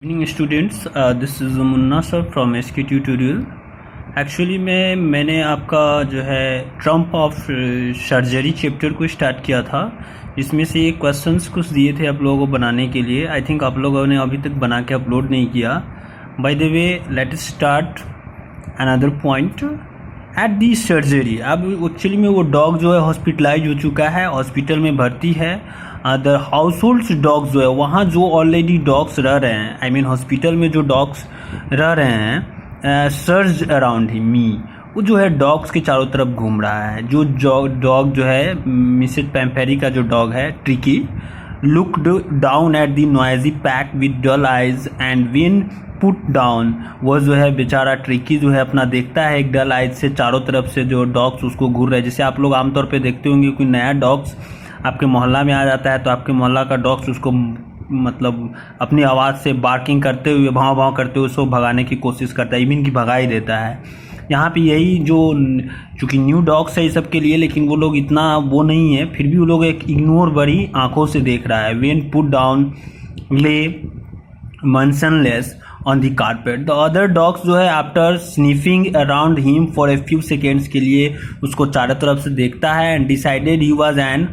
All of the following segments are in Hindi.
Evening students, this is Munna sir from SK tutorial. Actually मैंने आपका जो है ट्रम्प ऑफ सर्जरी चैप्टर को स्टार्ट किया था। इसमें से ये क्वेश्चंस कुछ दिए थे आप लोगों को बनाने के लिए। आई थिंक आप लोगों ने अभी तक बना के अपलोड नहीं किया। By the way, let us start another point at the surgery. अब एक्चुअली में वो डॉग जो है हॉस्पिटलाइज हो चुका है, हॉस्पिटल में भर्ती है। द हाउस होल्ड्स डॉग्स जो है वहाँ जो ऑलरेडी डॉग्स रह रहे हैं, आई मीन हॉस्पिटल में जो डॉग्स रह रहे हैं, सर्ज अराउंड ही मी, वो जो है डॉग्स के चारों तरफ घूम रहा है। जो डॉग जो है मिसेस पैम्पेरी का जो डॉग है tricky, looked down at the noisy pack with dull eyes and when put down, वो जो है बेचारा ट्रिकी जो है अपना देखता है एक डल आइज से चारों तरफ से जो डॉग्स उसको घूर रहे हैं। जैसे आप लोग आमतौर पे देखते होंगे कोई नया डॉग्स आपके मोहल्ला में आ जाता है तो आपके मोहल्ला का डॉग्स उसको मतलब अपनी आवाज़ से बार्किंग करते हुए भाव भाव करते हुए उसको भगाने की कोशिश करता है, इवन की भगा ही देता है। यहाँ पे यही जो चूँकि न्यू डॉग्स है ये सब के लिए, लेकिन वो लोग इतना वो नहीं है, फिर भी वो लोग एक इग्नोर बड़ी आंखों से देख रहा है। व्हेन पुट डाउन ले motionless on the carpet, the other dogs जो है after sniffing around him for a few seconds के लिए उसको चारों तरफ से देखता है and decided he was an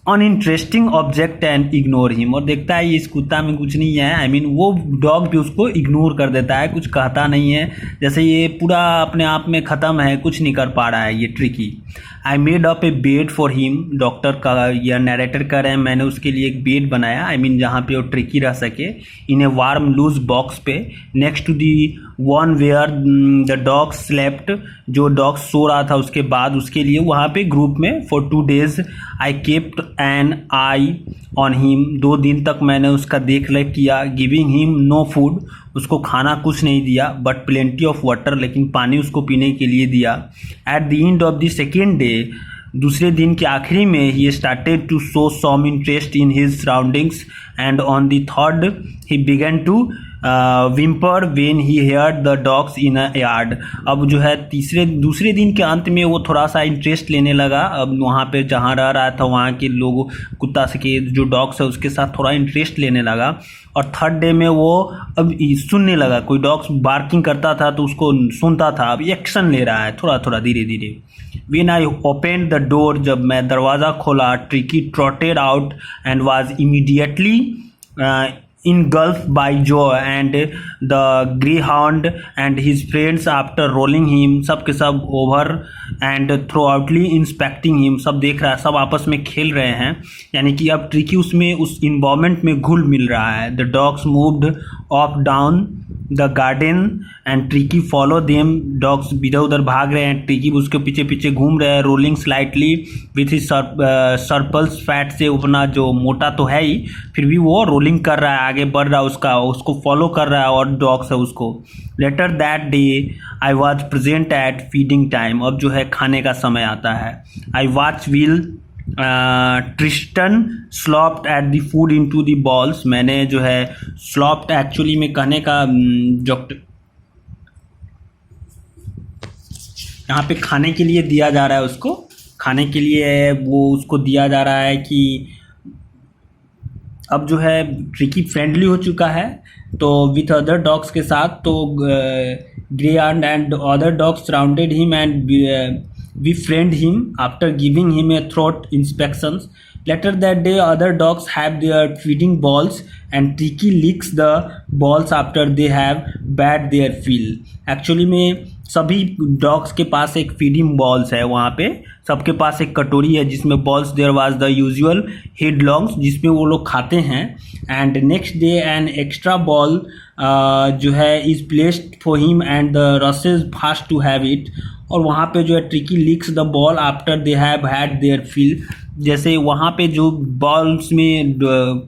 uninteresting object and ignore him, और देखता है ये इस कुत्ता में कुछ नहीं है। आई मीन वो डॉग भी उसको इग्नोर कर देता है, कुछ कहता नहीं है, जैसे ये पूरा अपने आप में ख़त्म है, कुछ नहीं कर पा रहा है ये tricky. I made up A bed for him, doctor का या नरेटर कर रहे हैं, मैंने उसके लिए एक बेड बनाया, आई मीन जहाँ पे वो ट्रिकी रह सके, in a warm loose box पे next to the one where the dog slept, जो डॉग सो रहा था उसके बाद उसके लिए वहाँ पे ग्रुप में for 2 days I kept an eye on him, 2 दिन तक मैंने उसका देख रेख किया। गिविंग हिम नो फूड, उसको खाना कुछ नहीं दिया, बट प्लेंटी ऑफ वाटर, लेकिन पानी उसको पीने के लिए दिया। At the end of the second day, दूसरे दिन के आखिरी में, he started to show some interest in his surroundings and on the third he began to whimper when he heard the dogs in a yard. अब जो है दूसरे दिन के अंत में वो थोड़ा सा इंटरेस्ट लेने लगा, अब वहाँ पे जहाँ रह रहा था वहाँ के लोग कुत्ता से के जो डॉग्स है उसके साथ थोड़ा इंटरेस्ट लेने लगा। और थर्ड डे में वो अब सुनने लगा, कोई डॉग्स बार्किंग करता था तो उसको सुनता था, अब एक्शन ले रहा है थोड़ा थोड़ा धीरे धीरे। When I opened the door, जब मैं दरवाज़ा खोला, tricky trotted out and was immediately engulfed by joy, and the greyhound and his friends after rolling him, सब के सब over and thoroughly inspecting him, सब देख रहा है, सब आपस में खेल रहे हैं, यानी कि अब ट्रिकी उसमें उस इन्वायरमेंट में घुल मिल रहा है। The dogs moved up down the garden and tricky follow them, dogs इधर उधर भाग रहे हैं, ट्रिकी उसके पीछे पीछे घूम रहे हैं। Rolling slightly with his surplus, fat से अपना जो मोटा तो है ही, फिर भी वो रोलिंग कर रहा है, आगे बढ़ रहा है, उसको फॉलो कर रहा है और डॉग्स है उसको। Later that day I was present at feeding time, अब जो है खाने का समय आता है। I watch will Tristan slopped at the food into the bowls, मैंने जो है स्लॉप्ड एक्चुअली में कहने का जो यहाँ पे खाने के लिए दिया जा रहा है, उसको खाने के लिए वो उसको दिया जा रहा है कि अब जो है ट्रिकी फ्रेंडली हो चुका है तो विथ अदर डॉग्स के साथ, तो grey and other dogs surrounded him and befriend him after giving him a throat inspections. Later that day, other dogs have their feeding balls and Tricky licks the balls after they have had their fill. Actually में सभी डॉग्स के पास एक फीडिंग बॉल्स है, वहाँ पे सबके पास एक कटोरी है जिसमें bowls, there was the usual headlongs जिसमें वो लोग खाते हैं। And next day an extra bowl जो है is placed for him and the rushes fast to have it, और वहाँ पे जो है tricky licks the bowl after they have had their fill, जैसे वहाँ पे जो बॉल्स में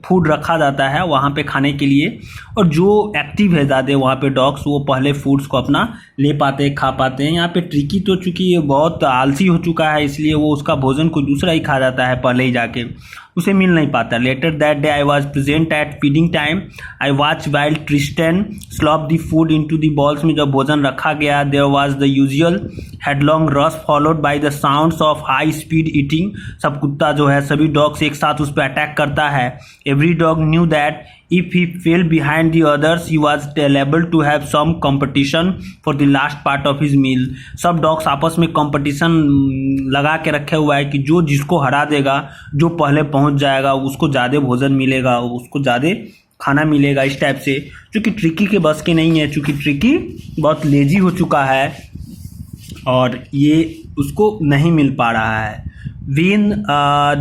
फूड रखा जाता है वहाँ पे खाने के लिए, और जो एक्टिव है ज़्यादा वहाँ पे डॉग्स, वो पहले फूड्स को अपना ले पाते हैं, खा पाते हैं। यहाँ पे ट्रिकी तो चूँकि ये बहुत आलसी हो चुका है, इसलिए वो उसका भोजन कोई दूसरा ही खा जाता है पहले ही जाके, उसे मिल नहीं पाता। Later that day I was present at feeding time, I watch while Tristan slop the food into the bowls, में जब भोजन रखा गया, there was the usual headlong rush followed by the sounds of high speed eating, सब कुत्ता जो है सभी डॉग्स एक साथ उस पर अटैक करता है। Every dog knew that If he fell behind the others, he was liable to have some competition for the last part of his meal. सब डॉग्स आपस में कंपटीशन लगा के रखे हुआ है कि जो जिसको हरा देगा, जो पहले पहुंच जाएगा उसको ज़्यादा भोजन मिलेगा, उसको ज़्यादा खाना मिलेगा, इस टाइप से। चूँकि ट्रिकी के बस के नहीं है, चूँकि ट्रिकी बहुत लेजी हो चुका है और ये उसको नहीं मिल पा रहा है। When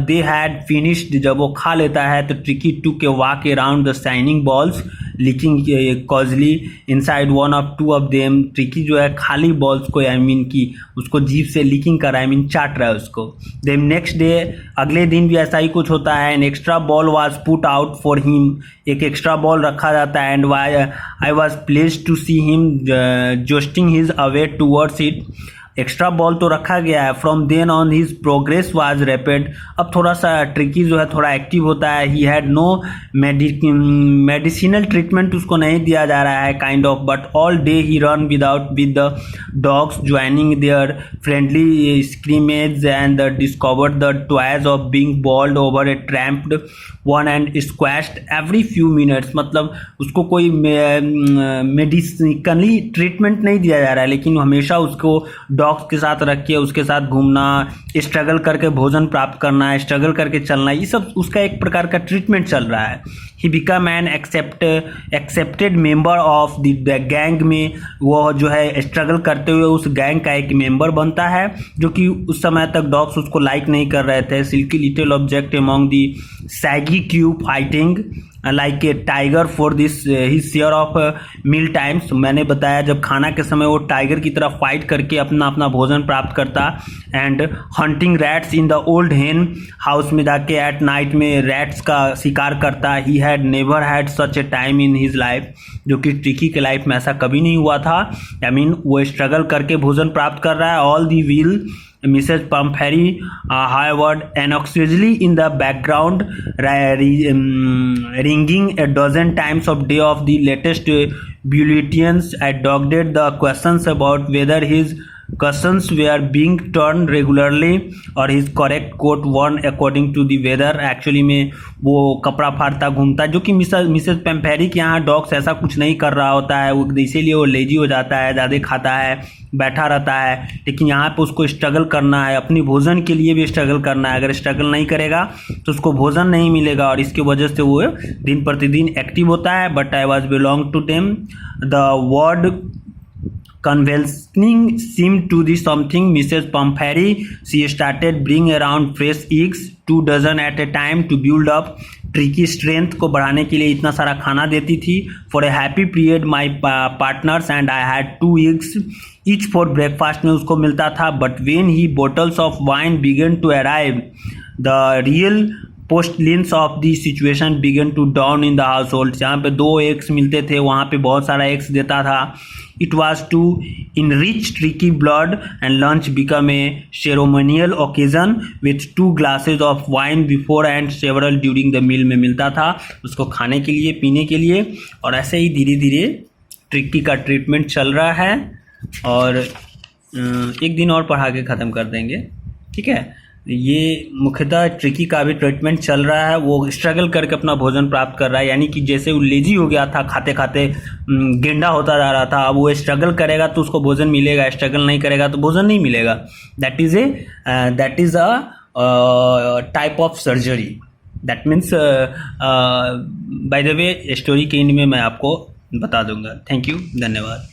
they had finished, जब वो खा लेता है तो tricky took a walk around the shining balls, licking causally inside one of two of them। Tricky जो है खाली बॉल्स को की उसको जीभ से लीकिंग कर रहा है, चाट रहा है उसको। Then next day, अगले दिन भी ऐसा ही कुछ होता है। An extra ball was put out for him, एक एक्स्ट्रा बॉल रखा जाता है। And I was pleased to see him jousting his way towards it। Extra ball तो रखा गया है। From then on his progress was rapid. अब थोड़ा सा ट्रिकी जो है थोड़ा एक्टिव होता है। He had no medicinal treatment उसको नहीं दिया जा रहा है kind of, but all day he run with the dogs joining their friendly scrimmage and discovered the toys of being bowled over a tramped one and squashed every few minutes. मतलब उसको कोई मेडिसिनली ट्रीटमेंट नहीं दिया जा रहा है, लेकिन हमेशा उसको डॉग्स के साथ रख के उसके साथ घूमना, स्ट्रगल करके भोजन प्राप्त करना, स्ट्रगल करके चलना, ये सब उसका एक प्रकार का ट्रीटमेंट चल रहा है। He become an accepted member of the gang में वो जो है स्ट्रगल करते हुए उस गैंग का एक मेंबर बनता है, जो कि उस समय तक डॉग्स उसको लाइक नहीं कर रहे थे। Silky little object among the saggy queue fighting like a tiger for this his share of meal times. मैंने बताया जब खाना के समय वो टाइगर की तरफ फाइट करके अपना अपना भोजन प्राप्त करता। And hunting rats in the old हेन हाउस में जाके एट नाइट में रैट्स का शिकार करता। He had never had such A time in his life, जो कि ट्रिकी के लाइफ में ऐसा कभी नहीं हुआ था। वो स्ट्रगल करके भोजन प्राप्त कर रहा है। All the wheel Mrs. Pumphrey however anxiously in the background ringing a dozen times of day of the latest bulletins dogged the questions about whether his Customs were being turned regularly और his correct coat worn according to the weather। Actually में वो कपड़ा फाड़ता घूमता, जो कि मिसेज पेम्फेरी के यहाँ डॉग्स ऐसा कुछ नहीं कर रहा होता है, वो इसीलिए वो लेजी हो जाता है, ज़्यादा खाता है, बैठा रहता है। लेकिन यहाँ पे उसको स्ट्रगल करना है, अपनी भोजन के लिए भी स्ट्रगल करना है। अगर स्ट्रगल नहीं करेगा तो उसको भोजन नहीं मिलेगा और इसकी वजह से वो दिन प्रतिदिन एक्टिव होता है। But I was belong to them the word convulsing seemed to be something Mrs. Pumphrey। She started bring around fresh eggs 2 dozen at a time to build up tricky strength को बढ़ाने के लिए इतना सारा खाना देती थी। For a happy period my partners and I had 2 eggs each for breakfast में उसको मिलता था। But when he bottles of wine began to arrive the real पोस्टलिन्स of the situation began to down in the house hold. जहाँ पे 2 eggs मिलते थे वहाँ पे बहुत सारा eggs देता था। It was to enrich tricky blood and lunch become a ceremonial occasion with 2 glasses of wine before and several during the meal में मिलता था उसको खाने के लिए, पीने के लिए। और ऐसे ही धीरे धीरे ट्रिकी का ट्रीटमेंट चल रहा है और एक दिन और पढ़ा के ख़त्म कर देंगे, ठीक है। ये मुख्यतः ट्रिकी का भी ट्रीटमेंट चल रहा है। वो स्ट्रगल करके अपना भोजन प्राप्त कर रहा है, यानी कि जैसे वो लेजी हो गया था, खाते खाते गेंडा होता जा रहा था। अब वो स्ट्रगल करेगा तो उसको भोजन मिलेगा, स्ट्रगल नहीं करेगा तो भोजन नहीं मिलेगा। That is a type of surgery. That means by the way story के एंड में मैं आपको बता दूंगा। थैंक यू, धन्यवाद।